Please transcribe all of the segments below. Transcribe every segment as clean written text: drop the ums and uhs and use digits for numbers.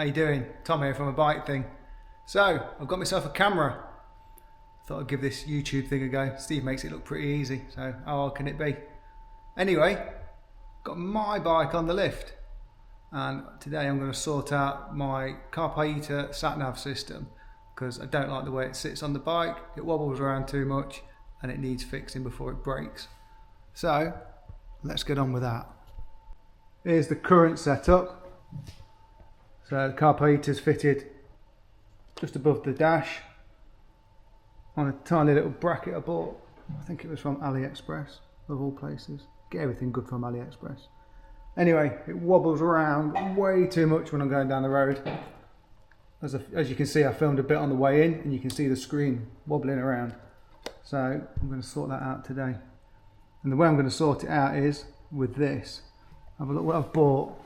How you doing? Tom here from A Bike Thing. So, I've got myself a camera. Thought I'd give this YouTube thing a go. Steve makes it look pretty easy, so how hard can it be? Anyway, got my bike on the lift. And today I'm going to sort out my jitter sat-nav system because I don't like the way it sits on the bike. It wobbles around too much and it needs fixing before it breaks. So, let's get on with that. Here's the current setup. So the jitter is fitted just above the dash on a tiny little bracket I bought. I think it was from AliExpress, of all places. Get everything good from AliExpress. Anyway, it wobbles around way too much when I'm going down the road. As you can see, I filmed a bit on the way in and you can see the screen wobbling around. So I'm going to sort that out today. And the way I'm going to sort it out is with this. Have a look what I've bought.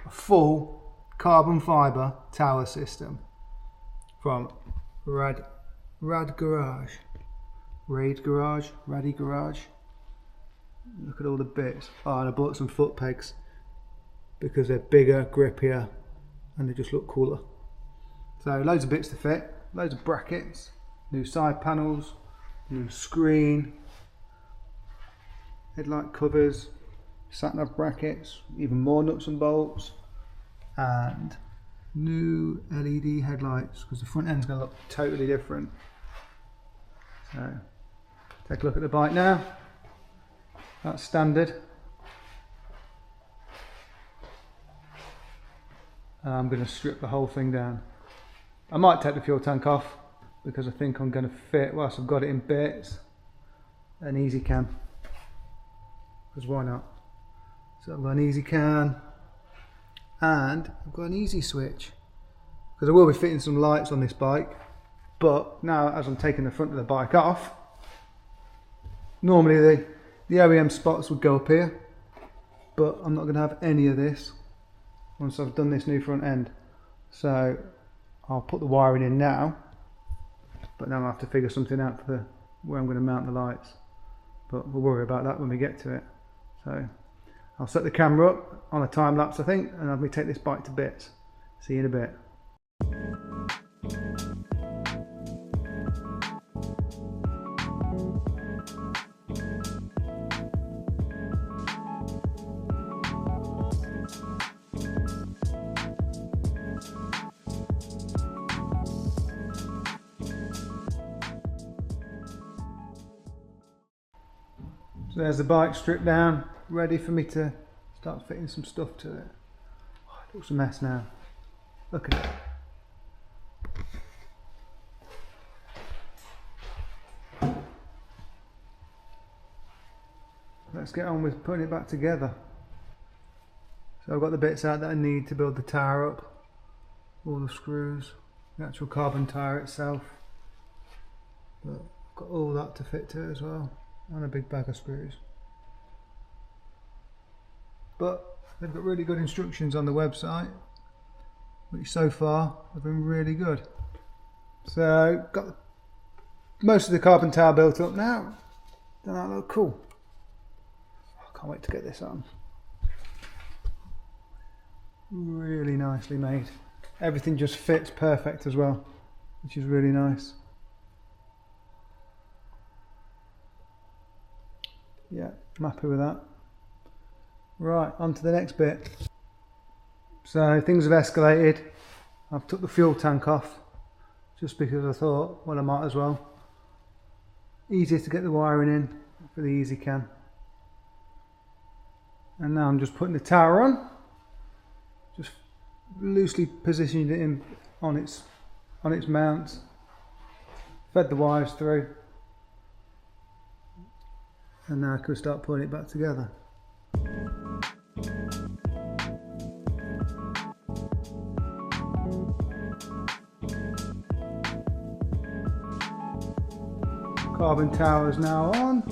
A full carbon fibre tower system from Rade Garage. Rade Garage. Look at all the bits. Oh, and I bought some foot pegs because they're bigger, grippier, and they just look cooler. So loads of bits to fit, loads of brackets, new side panels, new screen, headlight covers, sat-nav brackets, even more nuts and bolts, and new LED headlights because the front end's going to look totally different. So take a look at the bike now. That's standard. I'm going to strip the whole thing down. I might take the fuel tank off because I think I'm going to fit, whilst I've got it in bits, an easy can. Because why not? So I've got an easy can and I've got an easy switch. Because I will be fitting some lights on this bike, but now as I'm taking the front of the bike off, normally the OEM spots would go up here, but I'm not going to have any of this once I've done this new front end. So I'll put the wiring in now, but then I'll have to figure something out for where I'm going to mount the lights. But we'll worry about that when we get to it. So I'll set the camera up on a time lapse I think, and I'll take this bike to bits. See you in a bit. So there's the bike stripped down, ready for me to start fitting some stuff to it. Oh, it looks a mess now. Look at it. Let's get on with putting it back together. So I've got the bits out that I need to build the tower up. All the screws, the actual carbon tower itself. But I've got all that to fit to it as well. And a big bag of screws. But they've got really good instructions on the website, which so far have been really good. So got most of the carbon tower built up now. Doesn't that look cool? I can't wait to get this on. Really nicely made. Everything just fits perfect as well, which is really nice. Yeah, I'm happy with that. Right, on to the next bit. So things have escalated. I've took the fuel tank off just because I thought, well, I might as well. Easier to get the wiring in for the easy can. And now I'm just putting the tower on. Just loosely positioning it in on its mount. Fed the wires through. And now I can start putting it back together. Carbon tower is now on.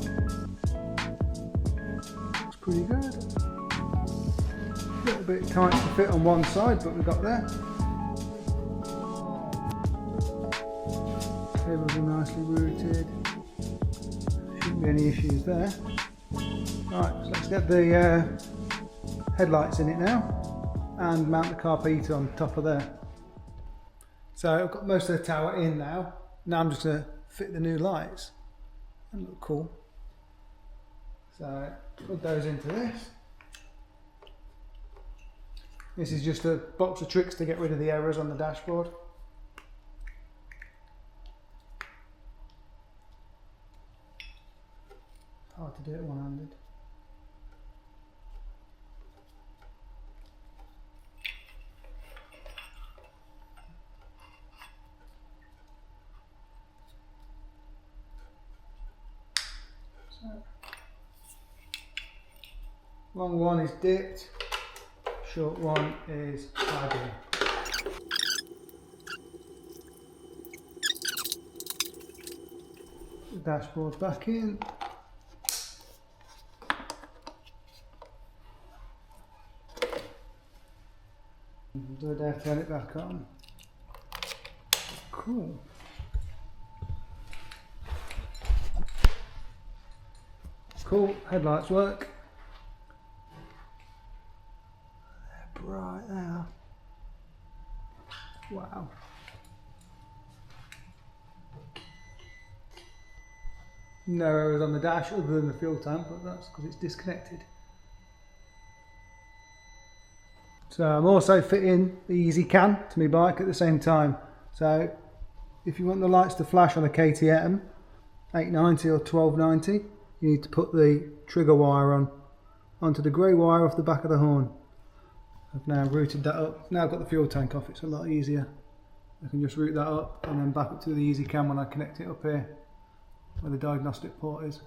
Looks pretty good. A little bit tight to fit on one side, but we got there. Cables are nicely routed. Shouldn't be any issues there. Right, so let's get the headlights in it now and mount the carpeter on top of there. So I've got most of the tower in now. Now I'm just going to fit the new lights. They look cool. So put those into this. This is just a box of tricks to get rid of the errors on the dashboard. Hard to do it one-handed. Long one is dipped, short one is padding. The dashboard back in. Do it there, turn it back on. Cool. Cool, headlights work. They're bright there. Wow. No errors on the dash other than the fuel tank, but that's because it's disconnected. So I'm also fitting the easy can to my bike at the same time. So if you want the lights to flash on a KTM 890 or 1290, you need to put the trigger wire onto the grey wire off the back of the horn. I've now routed that up. Now I've got the fuel tank off, it's a lot easier. I can just route that up and then back up to the easy cam when I connect it up here where the diagnostic port is.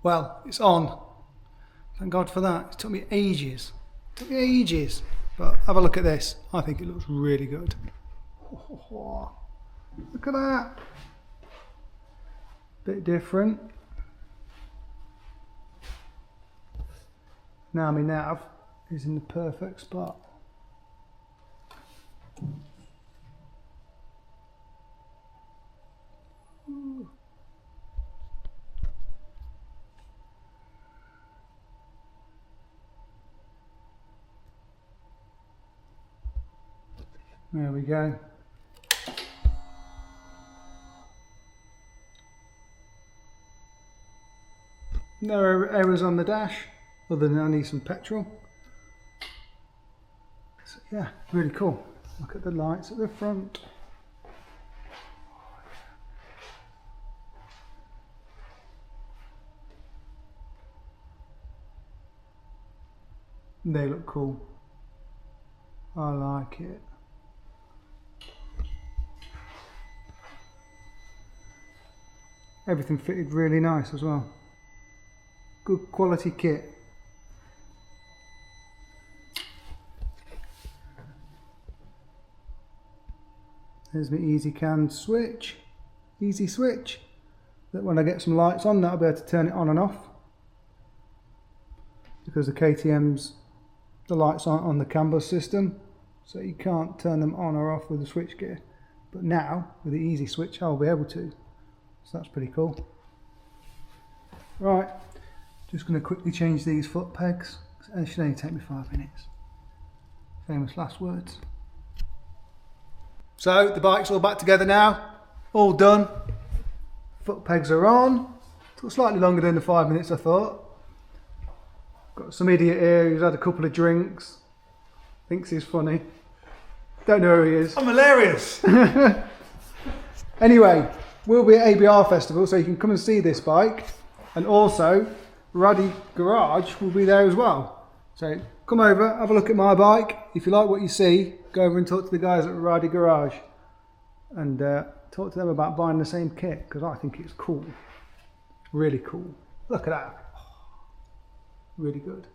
Well, it's on. Thank God for that. It took me ages. But have a look at this. I think it looks really good. Look at that. Bit different. Now my nav is in the perfect spot. There we go. No errors on the dash, other than I need some petrol. So yeah, really cool. Look at the lights at the front. They look cool. I like it. Everything fitted really nice as well. Good quality kit. There's my easy can switch, easy switch, that when I get some lights on, that'll be able to turn it on and off. Because the KTM's, the lights aren't on the CAN bus system, so you can't turn them on or off with the switch gear. But now, with the easy switch, I'll be able to. So that's pretty cool. Right, just going to quickly change these foot pegs. It should only take me 5 minutes. Famous last words. So the bike's all back together now, all done. Foot pegs are on. Took slightly longer than the 5 minutes I thought. Got some idiot here who's had a couple of drinks. Thinks he's funny. Don't know who he is. I'm hilarious. Anyway, we'll be at ABR Festival, so you can come and see this bike. And also, Rade Garage will be there as well. So come over, have a look at my bike. If you like what you see, go over and talk to the guys at Rade Garage. And talk to them about buying the same kit, because I think it's cool. Really cool. Look at that. Really good.